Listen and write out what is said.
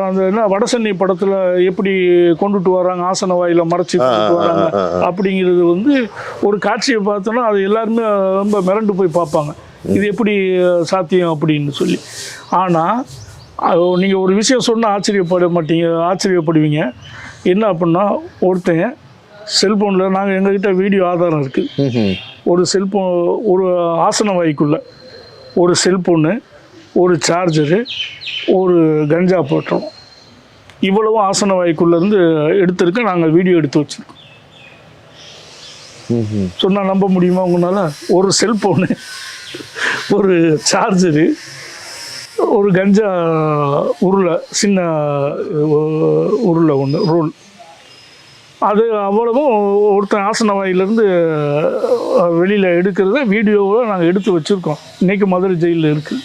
அந்த என்ன வடசென்னை படத்தில் எப்படி கொண்டுட்டு வராங்க, ஆசன வாயில மறைச்சி கொண்டுட்டு வராங்க அப்படிங்கிறது வந்து ஒரு காட்சியை பார்த்தோன்னா அது எல்லாருமே ரொம்ப மிரண்டு போய் பார்ப்பாங்க, இது எப்படி சாத்தியம் அப்படின்னு சொல்லி. ஆனால் நீங்கள் ஒரு விஷயம் சொன்னால் ஆச்சரியப்படுவீங்க. என்ன அப்படின்னா, ஒருத்தங்க செல்ஃபோனில் நாங்கள் எங்ககிட்ட வீடியோ ஆதாரம் இருக்குது, ஒரு செல்ஃபோன், ஒரு ஆசன வாய்க்குள்ளே ஒரு செல்ஃபோனு, ஒரு சார்ஜரு, ஒரு கஞ்சா போட்டோம், இவ்வளவும் ஆசன வாய்க்குள்ளேருந்து எடுத்திருக்க நாங்கள் வீடியோ எடுத்து வச்சுருக்கோம். சொன்னால் நம்ப முடியுமா உங்களால்? ஒரு செல்ஃபோனு, ஒரு சார்ஜரு, ஒரு கஞ்சா உருளை, சின்ன உருளை ஒன்று ரோல், அது அவ்வளவும் ஒருத்தன் ஆசன வாயிலேருந்து வெளியில் எடுக்கிறத வீடியோவை நாங்கள் எடுத்து வச்சுருக்கோம். இன்றைக்கி மதுரை ஜெயிலில் இருக்குது.